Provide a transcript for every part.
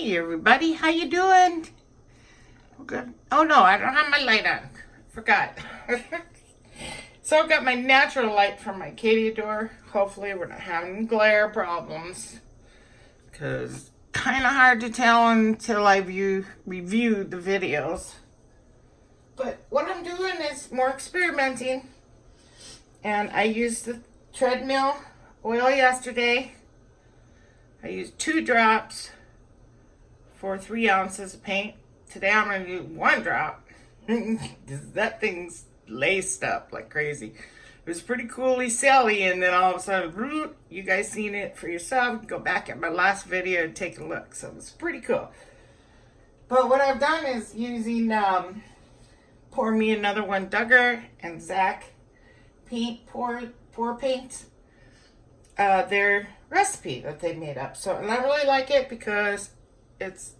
Hey everybody, how you doing? Good. Oh no, I don't have my light on. Forgot. So I've got my natural light from my Cadiador. Hopefully we're not having glare problems. Because kind of hard to tell until I review the videos. But what I'm doing is more experimenting. And I used the treadmill oil yesterday. I used 2 drops for 3 ounces of paint. Today I'm going to do 1 drop. Because that thing's laced up like crazy. It was pretty coolly silly, and then all of a sudden, you guys seen it for yourself. Go back at my last video and take a look. So it was pretty cool. But what I've done is using Pour Me Another One Duggar and Zach paint, pour paint. Their recipe that they made up. So, and I really like it because it's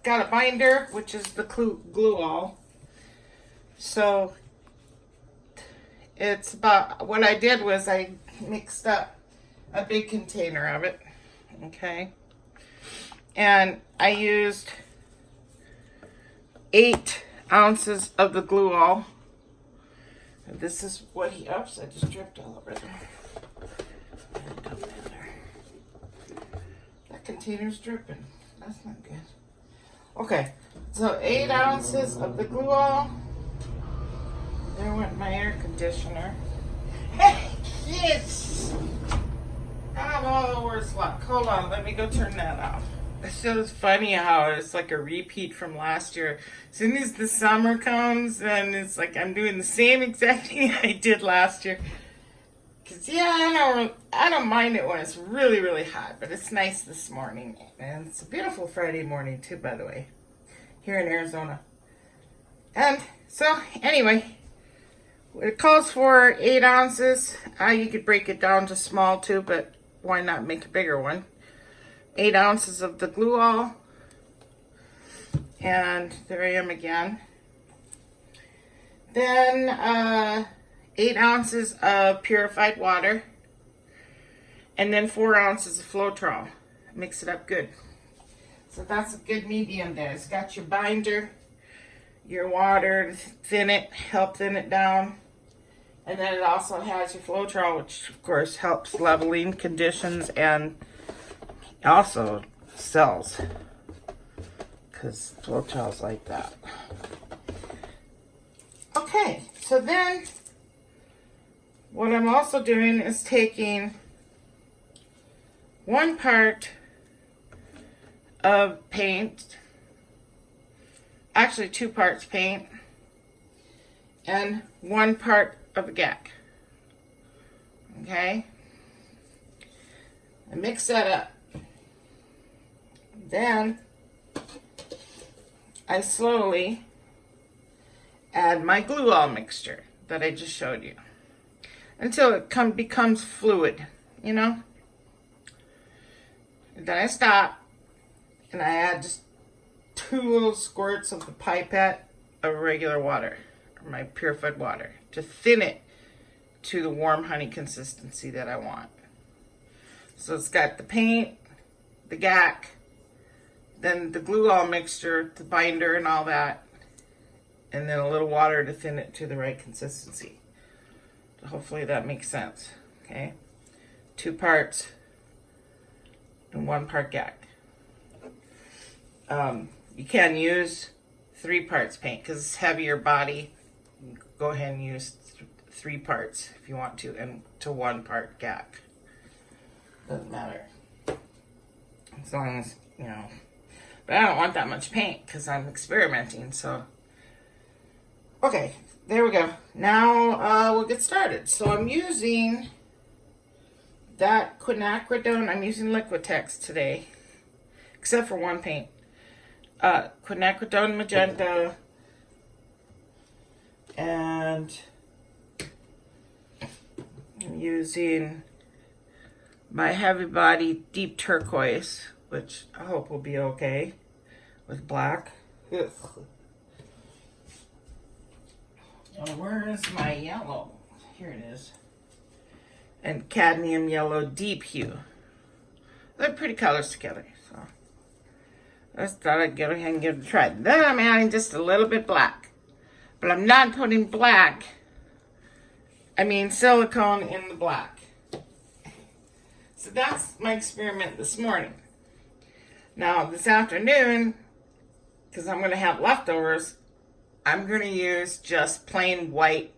got a binder, which is the glue all. So it's about, what I did was I mixed up a big container of it. Okay. And I used 8 ounces of the glue all. And this is what he ups. I just dripped all over there. That container's dripping. That's not good. Okay, so 8 ounces of the glue all. There went my air conditioner. Hey, kids! I have all the worst luck. Hold on, let me go turn that off. It's just funny how it's like a repeat from last year. As soon as the summer comes, then it's like I'm doing the same exact thing I did last year. Cause yeah, I don't mind it when it's really, really hot, but it's nice this morning. And it's a beautiful Friday morning too, by the way, here in Arizona. And so anyway, it calls for 8 ounces. You could break it down to small too, but why not make a bigger one? 8 ounces of the glue all. And there I am again. Then 8 ounces of purified water, and then 4 ounces of floetrol. Mix it up good. So that's a good medium there. It's got your binder, your water to help thin it down, and then it also has your floetrol, which of course helps leveling conditions and also cells, because floetrol's like that. Okay, so then what I'm also doing is taking 1 part of paint, actually 2 parts paint, and 1 part of GAC. Okay? I mix that up. Then I slowly add my glue all mixture that I just showed you, until it becomes fluid, you know? And then I stop, and I add just 2 little squirts of the pipette of regular water, or my purified water, to thin it to the warm honey consistency that I want. So it's got the paint, the GAC, then the glue all mixture, the binder and all that, and then a little water to thin it to the right consistency. Hopefully that makes sense. Okay, 2 parts and 1 part GAC. You can use 3 parts paint because it's heavier body. Go ahead and use 3 parts if you want to, and to 1 part GAC. Doesn't matter, as long as you know. But I don't want that much paint because I'm experimenting. So okay. There we go. Now we'll get started. So I'm using that quinacridone. I'm using Liquitex today, except for 1 paint. Quinacridone magenta, and I'm using my heavy body deep turquoise, which I hope will be okay with black. Ugh. Where is my yellow? Here it is. And cadmium yellow deep hue. They're pretty colors together. So I just thought I'd go ahead and give it a try. Then I'm adding just a little bit black. But I'm not putting black, I mean silicone in the black. So that's my experiment this morning. Now this afternoon, because I'm going to have leftovers, I'm going to use just plain white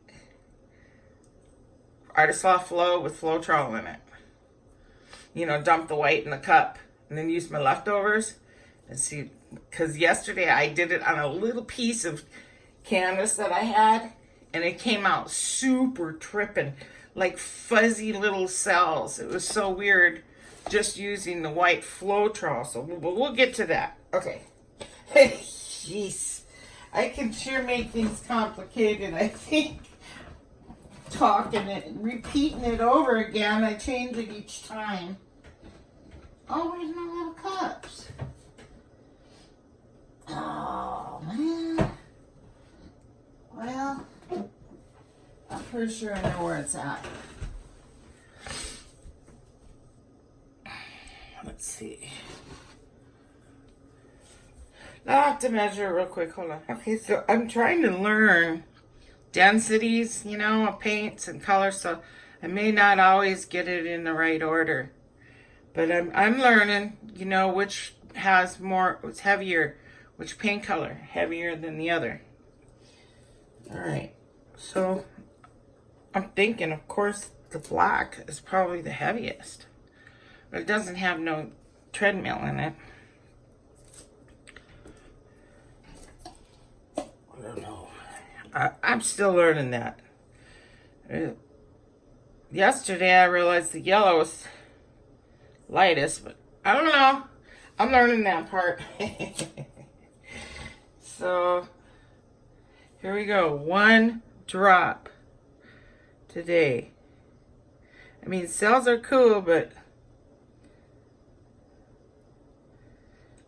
Artist Loft Flow with floetrol in it. You know, dump the white in the cup and then use my leftovers. And see, because yesterday I did it on a little piece of canvas that I had, and it came out super tripping, like fuzzy little cells. It was so weird just using the white floetrol. So we'll get to that. Okay. Jeez. I can sure make things complicated, I think. Talking it and repeating it over again. I change it each time. Oh, where's my little cups? Oh, man. Well, I'm pretty sure I know where it's at. Let's see. I'll have to measure real quick. Hold on. Okay, so I'm trying to learn densities, you know, of paints and colors, so I may not always get it in the right order. But I'm learning, you know, which has more, what's heavier, which paint color heavier than the other. All right, so I'm thinking, of course, the black is probably the heaviest, but it doesn't have no treadmill in it. I don't know. I'm still learning that. Yesterday I realized the yellow was lightest, but I don't know. I'm learning that part. So here we go. 1 drop today. I mean, cells are cool, but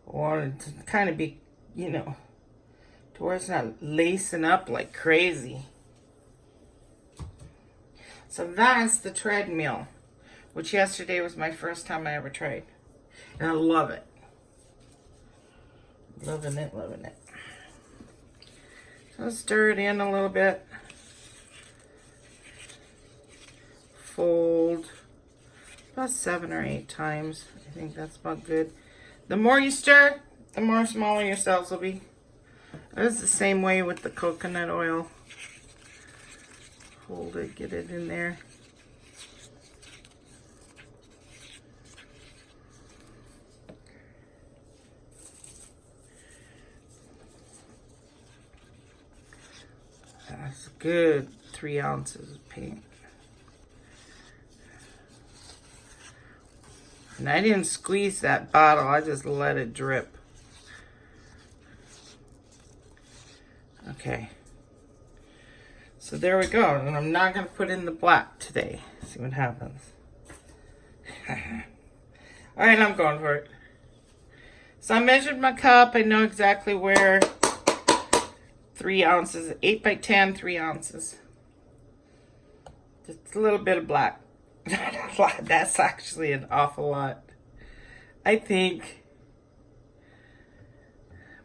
I wanted to kind of be, you know, to where it's not lacing up like crazy. So that's the treadmill, which yesterday was my first time I ever tried. And I love it. Loving it, loving it. So stir it in a little bit. Fold about 7 or 8 times. I think that's about good. The more you stir, the more smaller your cells will be. It's the same way with the coconut oil. Hold it, get it in there. That's good. 3 ounces of paint. And I didn't squeeze that bottle, I just let it drip. Okay. So there we go. And I'm not going to put in the black today. See what happens. Alright, I'm going for it. So I measured my cup. I know exactly where 3 ounces, 8 by 10, 3 ounces. Just a little bit of black. That's actually an awful lot, I think.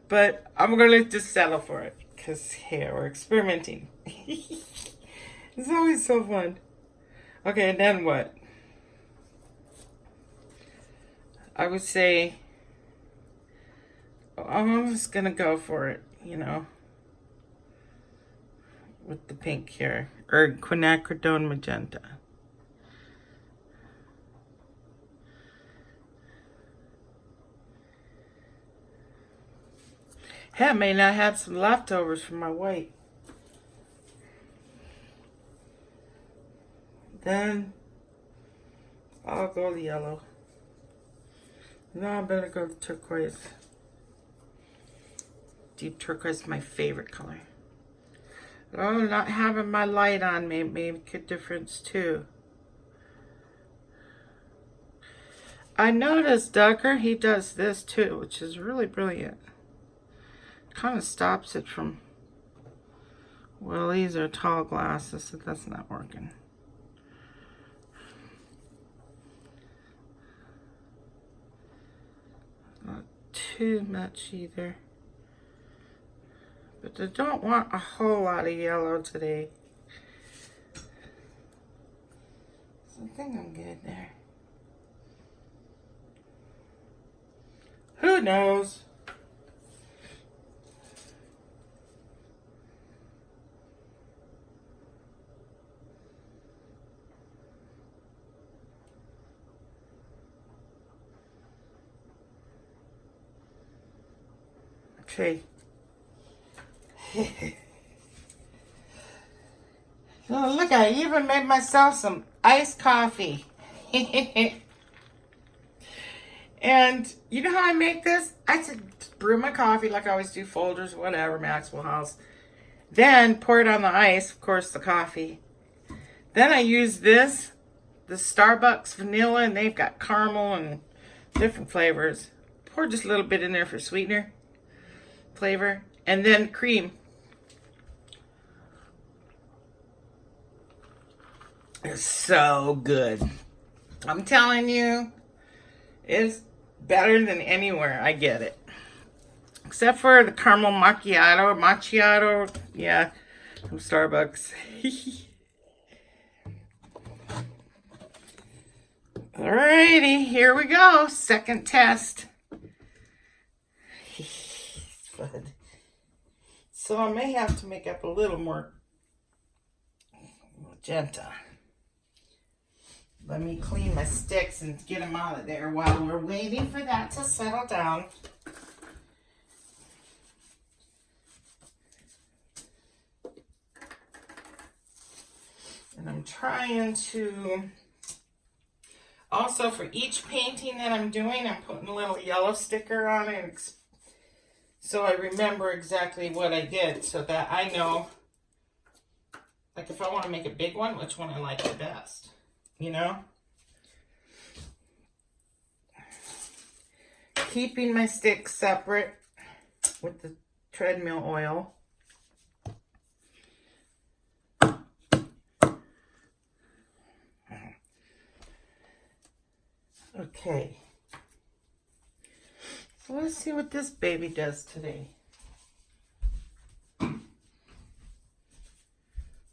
But I'm going to just settle for it. Because here, we're experimenting. It's always so fun. Okay, and then what? I would say, I'm just going to go for it, you know. With the pink here. Or quinacridone magenta. Hey, I may not have some leftovers from my white. Then I'll go the yellow. No, I better go the turquoise. Deep turquoise is my favorite color. Oh, not having my light on may make a difference too. I noticed Ducker, he does this too, which is really brilliant. Kind of stops it from, well, these are tall glasses, so that's not working. Not too much either. But I don't want a whole lot of yellow today. So I think I'm good there. Who knows? Okay. Oh, look, I even made myself some iced coffee. And you know how I make this? I just brew my coffee like I always do, Folgers, whatever, Maxwell House. Then pour it on the ice, of course, the coffee. Then I use this, the Starbucks vanilla, and they've got caramel and different flavors. Pour just a little bit in there for sweetener flavor. And then cream. It's so good. I'm telling you, it's better than anywhere I get it. Except for the caramel macchiato, yeah, from Starbucks. Alrighty, here we go. Second test. Fun. So I may have to make up a little more magenta. Let me clean my sticks and get them out of there while we're waiting for that to settle down. And I'm trying to, also for each painting that I'm doing, I'm putting a little yellow sticker on it so I remember exactly what I did so that I know, like if I want to make a big one, which one I like the best, you know? Keeping my sticks separate with the treadmill oil. Okay. So let's see what this baby does today.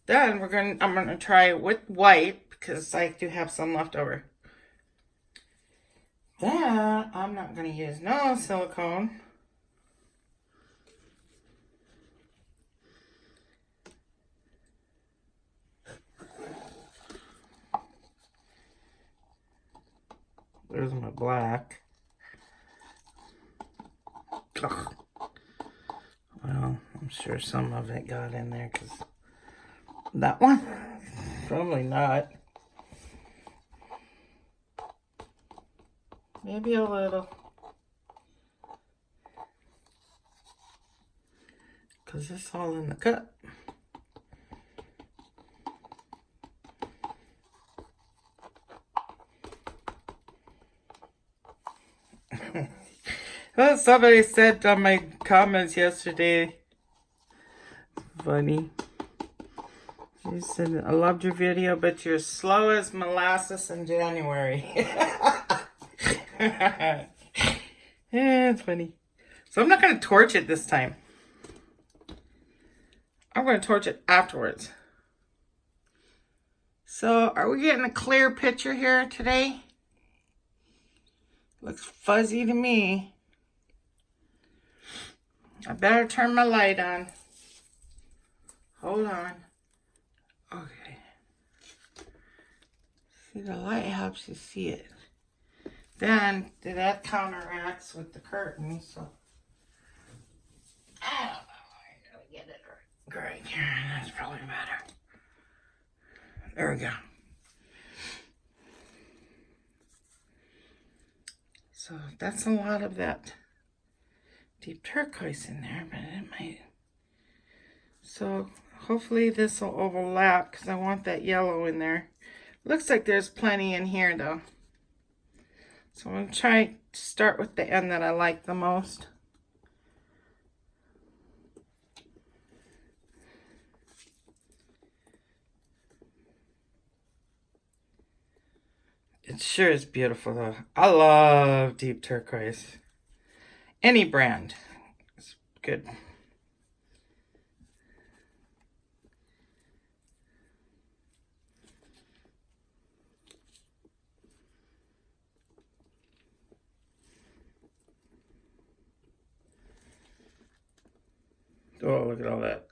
Then I'm gonna try it with white because I do have some left over. Then I'm not gonna use no silicone. There's my black. Ugh. Well, I'm sure some of it got in there because that one, probably not. Maybe a little. Because it's all in the cup. Well, somebody said on my comments yesterday, funny. She said, I loved your video, but you're slow as molasses in January. Yeah, it's funny. So I'm not going to torch it this time. I'm going to torch it afterwards. So are we getting a clear picture here today? Looks fuzzy to me. I better turn my light on. Hold on. Okay. See, the light helps you see it. Then that counteracts with the curtain, so I don't know. I gotta get it right here. That's probably better. There we go. So that's a lot of that deep turquoise in there, but it might. So hopefully this will overlap because I want that yellow in there. Looks like there's plenty in here though. So I'm going to try to start with the end that I like the most. It sure is beautiful though. I love deep turquoise. Any brand is good. Oh, look at all that.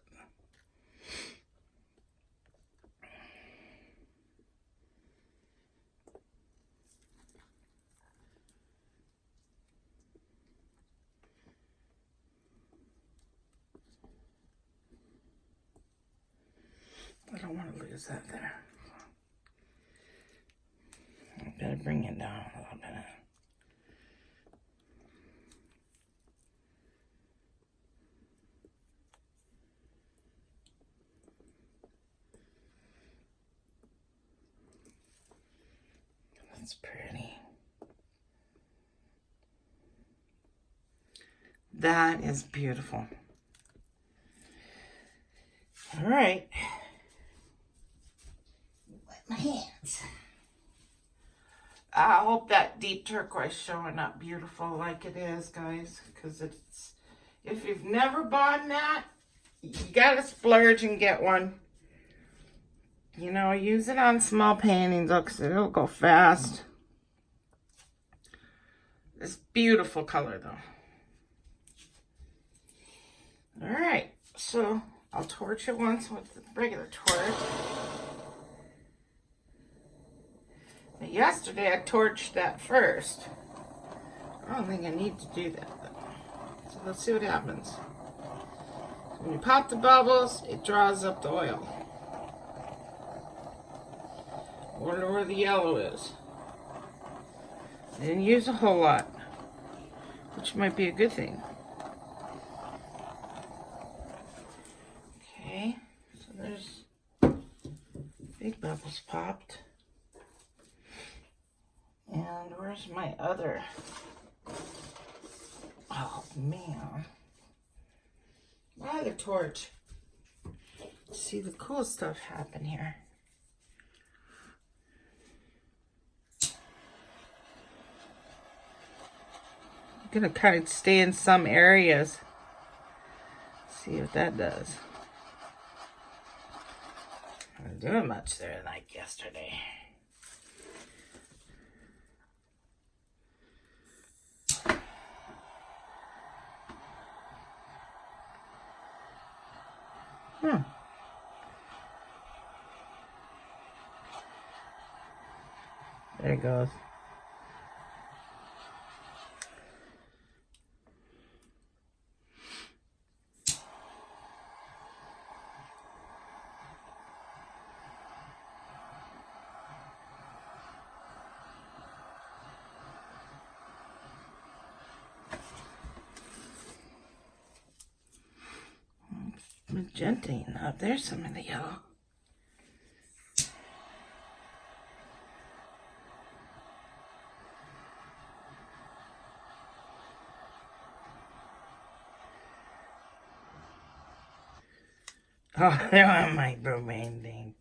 I don't want to lose that there. I gotta bring it down a little bit. That's pretty. That is beautiful. All right. Wet my hands. I hope that deep turquoise showing up beautiful like it is, guys. Because it's, if you've never bought that, you gotta splurge and get one. You know, use it on small paintings. Look, it'll go fast. It's beautiful color though. All right, so I'll torch it once with the regular torch. But yesterday I torched that first. I don't think I need to do that though. So let's see what happens. So when you pop the bubbles, it draws up the oil. Wonder where the yellow is. I didn't use a whole lot, which might be a good thing. Okay, so there's big bubbles popped. And where's my other? Oh man, my other torch. See the cool stuff happen here. Gonna kind of stay in some areas. See what that does. I'm doing much there like yesterday. There it goes. Magenta enough. There's some in the yellow. Oh, there went my bromine thing.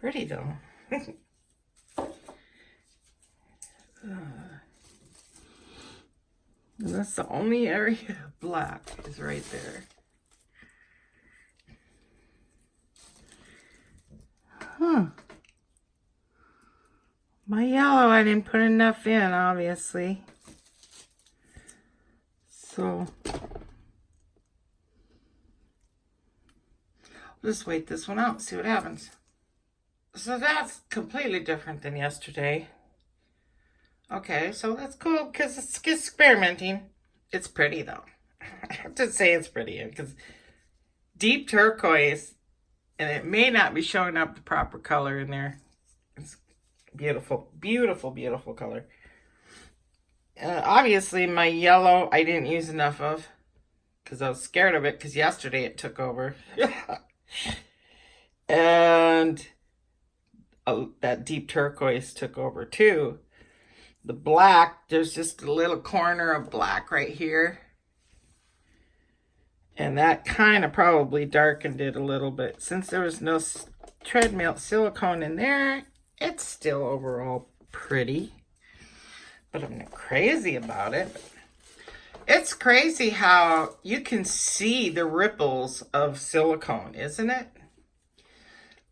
Pretty though. And that's the only area of black is right there. Huh. My yellow, I didn't put enough in, obviously. So, I'll just wait this one out, see what happens. So that's completely different than yesterday. Okay, so that's cool because it's experimenting. It's pretty though. I have to say it's pretty because deep turquoise, and it may not be showing up the proper color in there. It's beautiful, beautiful, beautiful color. Obviously, my yellow I didn't use enough of. because I was scared of it because yesterday it took over. And that deep turquoise took over too. The black, there's just a little corner of black right here. And that kind of probably darkened it a little bit. Since there was no treadmill silicone in there, it's still overall pretty. But I'm not crazy about it. It's crazy how you can see the ripples of silicone, isn't it?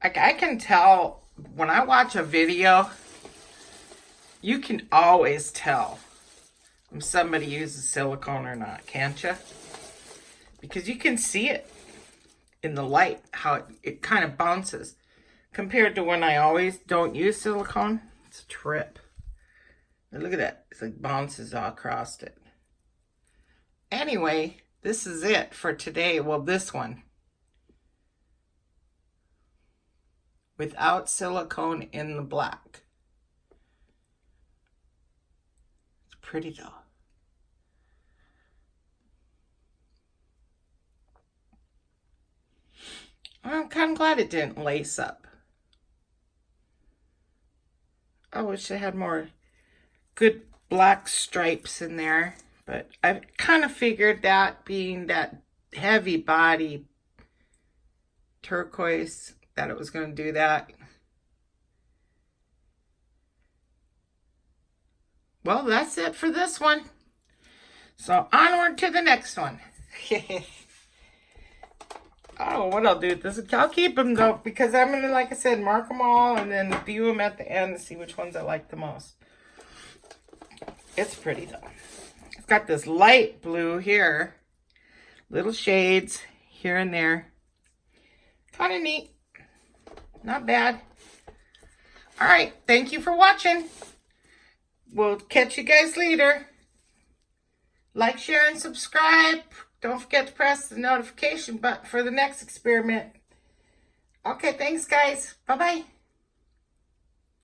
Like, I can tell when I watch a video, you can always tell if somebody uses silicone or not, can't you? Because you can see it in the light, how it kind of bounces. Compared to when I always don't use silicone, it's a trip. And look at that, it's like bounces all across it. Anyway, this is it for today. Well, this one. Without silicone in the black. It's pretty though. I'm kind of glad it didn't lace up. I wish I had more good black stripes in there. But I kind of figured that being that heavy body turquoise, that it was going to do that. Well, that's it for this one. So onward to the next one. Oh, what I'll do with this, I'll keep them though, because I'm going to, like I said, mark them all and then view them at the end and see which ones I like the most. It's pretty though. It's got this light blue here, little shades here and there. Kind of neat. Not bad. All right, thank you for watching. We'll catch you guys later. Like, share, and subscribe. Don't forget to press the notification button for the next experiment. Okay, thanks, guys. Bye-bye.